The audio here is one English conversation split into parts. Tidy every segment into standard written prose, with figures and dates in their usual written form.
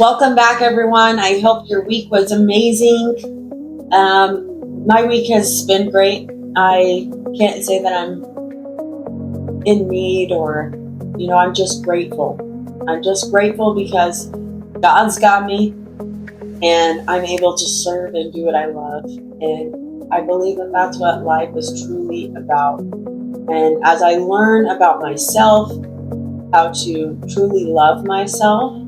Welcome back, everyone. I hope your week was amazing. My week has been great. I can't say that I'm in need or I'm just grateful. I'm just grateful because God's got me and I'm able to serve and do what I love. And I believe that that's what life is truly about. And as I learn about myself, how to truly love myself,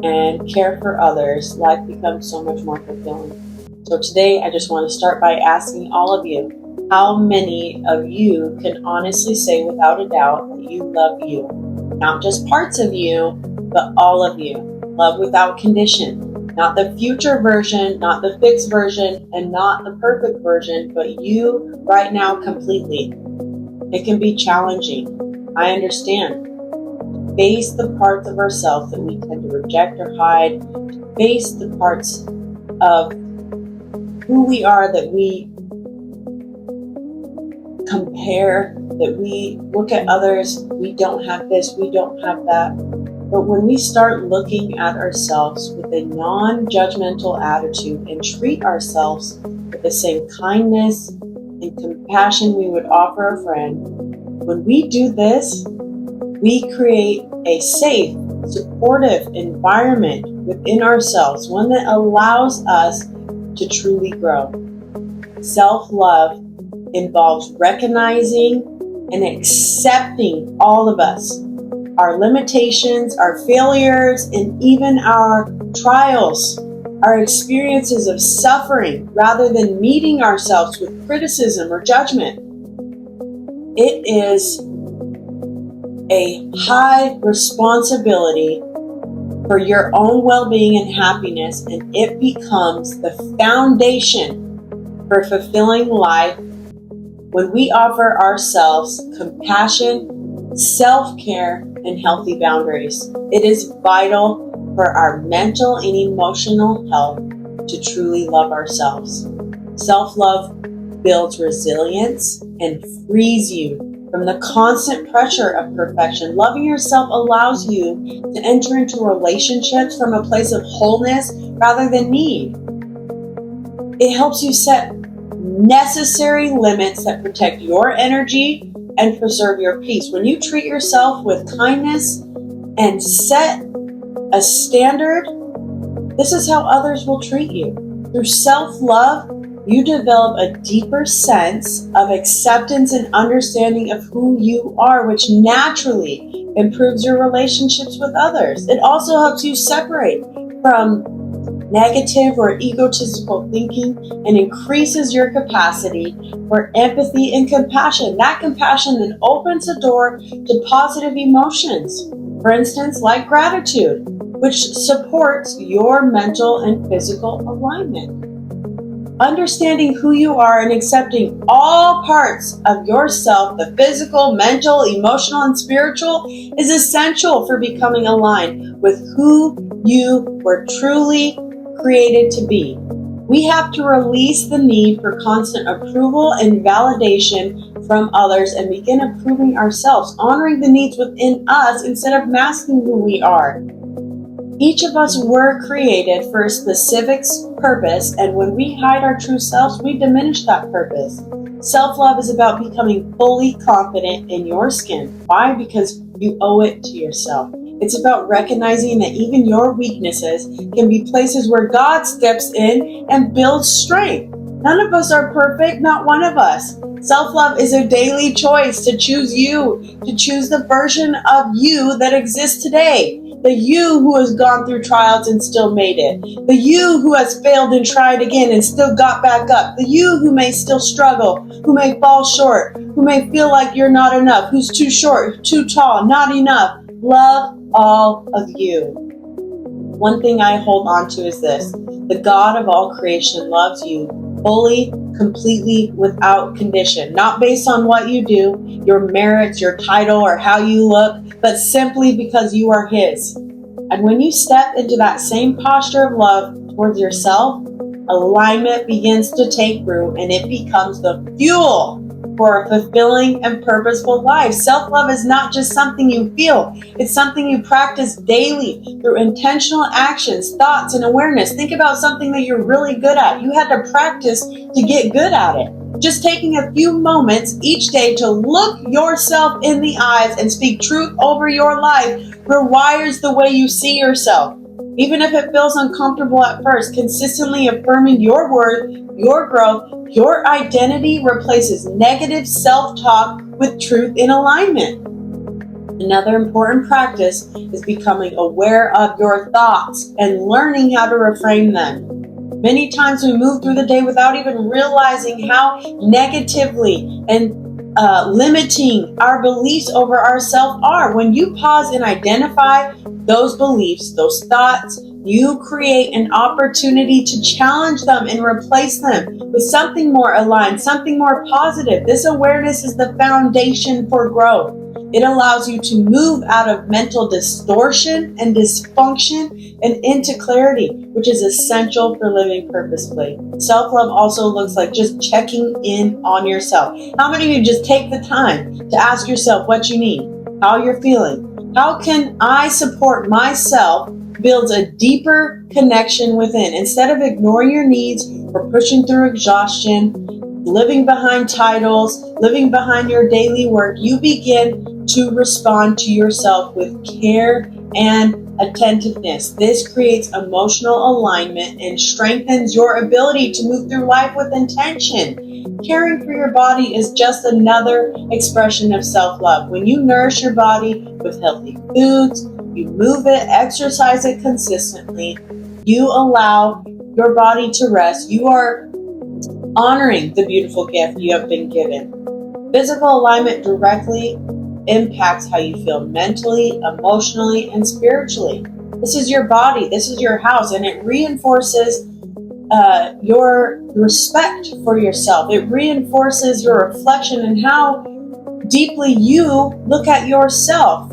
and care for others, life becomes so much more fulfilling. So today, I just want to start by asking all of you, how many of you can honestly say without a doubt that you love you? Not just parts of you, but all of you. Love without condition. Not the future version, not the fixed version, and not the perfect version, but you right now completely. It can be challenging. I understand. Face the parts of ourselves that we tend to reject or hide. Face the parts of who we are that we compare, that we look at others, we don't have this, we don't have that. But when we start looking at ourselves with a non-judgmental attitude and treat ourselves with the same kindness and compassion we would offer a friend, when we do this, we create a safe, supportive environment within ourselves, one that allows us to truly grow. Self-love involves recognizing and accepting all of us, our limitations, our failures, and even our trials, our experiences of suffering, rather than meeting ourselves with criticism or judgment. It is a high responsibility for your own well-being and happiness, and it becomes the foundation for fulfilling life when we offer ourselves compassion, self-care, and healthy boundaries. It is vital for our mental and emotional health to truly love ourselves. Self-love builds resilience and frees you from the constant pressure of perfection. Loving yourself allows you to enter into relationships from a place of wholeness rather than need. It helps you set necessary limits that protect your energy and preserve your peace. When you treat yourself with kindness and set a standard, this is how others will treat you. Through self-love, you develop a deeper sense of acceptance and understanding of who you are, which naturally improves your relationships with others. It also helps you separate from negative or egotistical thinking and increases your capacity for empathy and compassion. That compassion then opens the door to positive emotions, for instance, like gratitude, which supports your mental and physical alignment. Understanding who you are and accepting all parts of yourself, the physical, mental, emotional, and spiritual, is essential for becoming aligned with who you were truly created to be. We have to release the need for constant approval and validation from others and begin approving ourselves, honoring the needs within us instead of masking who we are. Each of us were created for a specific purpose, and when we hide our true selves, we diminish that purpose. Self-love is about becoming fully confident in your skin. Why? Because you owe it to yourself. It's about recognizing that even your weaknesses can be places where God steps in and builds strength. None of us are perfect, not one of us. Self-love is a daily choice to choose you, to choose the version of you that exists today. The you who has gone through trials and still made it. The you who has failed and tried again and still got back up. The you who may still struggle, who may fall short, who may feel like you're not enough, who's too short, too tall, not enough. Love all of you. One thing I hold on to is this: the God of all creation loves you fully, completely, without condition, not based on what you do, your merits, your title, or how you look, but simply because you are His. And when you step into that same posture of love towards yourself, alignment begins to take root and it becomes the fuel for a fulfilling and purposeful life. Self-love is not just something you feel. It's something you practice daily through intentional actions, thoughts, and awareness. Think about something that you're really good at. You had to practice to get good at it. Just taking a few moments each day to look yourself in the eyes and speak truth over your life rewires the way you see yourself. Even if it feels uncomfortable at first, consistently affirming your worth, your growth, your identity replaces negative self-talk with truth in alignment. Another important practice is becoming aware of your thoughts and learning how to reframe them. Many times we move through the day without even realizing how negatively and limiting our beliefs over ourselves are. When you pause and identify those beliefs, those thoughts, you create an opportunity to challenge them and replace them with something more aligned, something more positive. This awareness is the foundation for growth. It allows you to move out of mental distortion and dysfunction and into clarity, which is essential for living purposefully. Self-love also looks like just checking in on yourself. How many of you just take the time to ask yourself what you need, how you're feeling? How can I support myself? Builds a deeper connection within. Instead of ignoring your needs or pushing through exhaustion, living behind titles, living behind your daily work, you begin to respond to yourself with care and attentiveness. This creates emotional alignment and strengthens your ability to move through life with intention. Caring for your body is just another expression of self-love. When you nourish your body with healthy foods, you move it, exercise it consistently, you allow your body to rest, you are honoring the beautiful gift you have been given. Physical alignment directly impacts how you feel mentally, emotionally, and spiritually. This is your body, this is your house, and it reinforces your respect for yourself. It reinforces your reflection and how deeply you look at yourself.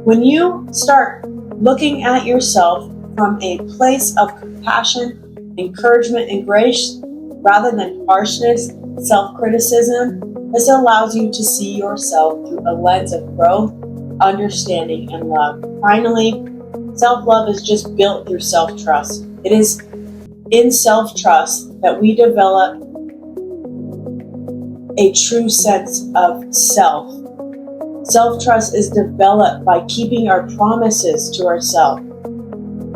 When you start looking at yourself from a place of compassion, encouragement, and grace, rather than harshness, self-criticism, this allows you to see yourself through a lens of growth, understanding, and love. Finally, self-love is just built through self-trust. It is in self-trust that we develop a true sense of self. Self-trust is developed by keeping our promises to ourselves.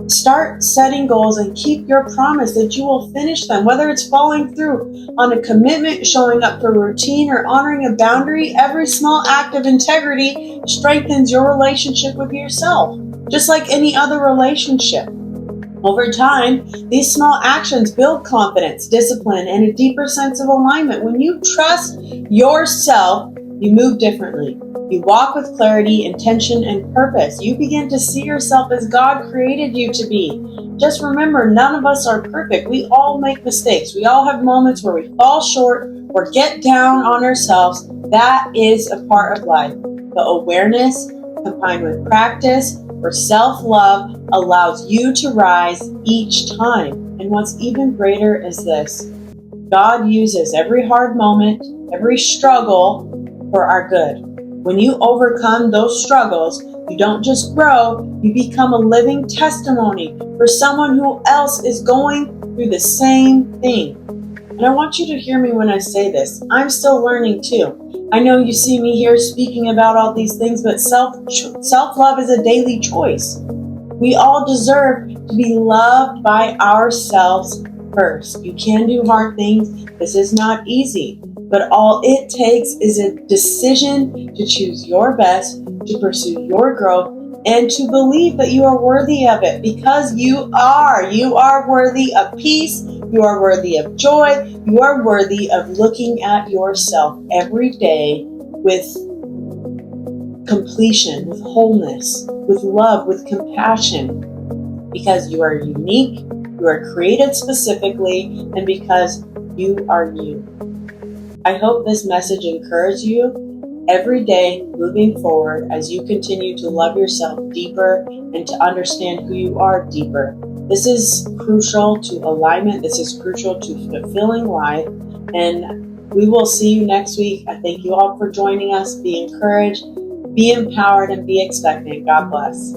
Start setting goals and keep your promise that you will finish them. Whether it's following through on a commitment, showing up for routine, or honoring a boundary, every small act of integrity strengthens your relationship with yourself, just like any other relationship. Over time, these small actions build confidence, discipline, and a deeper sense of alignment. When you trust yourself, you move differently. You walk with clarity, intention, and purpose. You begin to see yourself as God created you to be. Just remember, none of us are perfect. We all make mistakes. We all have moments where we fall short or get down on ourselves. That is a part of life. The awareness, combined with practice for self-love, allows you to rise each time. And what's even greater is this: God uses every hard moment, every struggle for our good. When you overcome those struggles, you don't just grow, you become a living testimony for someone who else is going through the same thing. And I want you to hear me when I say this. I'm still learning too. I know you see me here speaking about all these things, but self-love is a daily choice. We all deserve to be loved by ourselves first. You can do hard things. This is not easy. But all it takes is a decision to choose your best, to pursue your growth, and to believe that you are worthy of it, because you are. You are worthy of peace. You are worthy of joy. You are worthy of looking at yourself every day with completion, with wholeness, with love, with compassion, because you are unique, you are created specifically, and because you are you. I hope this message encourages you every day moving forward as you continue to love yourself deeper and to understand who you are deeper. This is crucial to alignment. This is crucial to fulfilling life. And We will see you next week. I thank you all for joining us. Be encouraged, be empowered, and be expectant. God bless.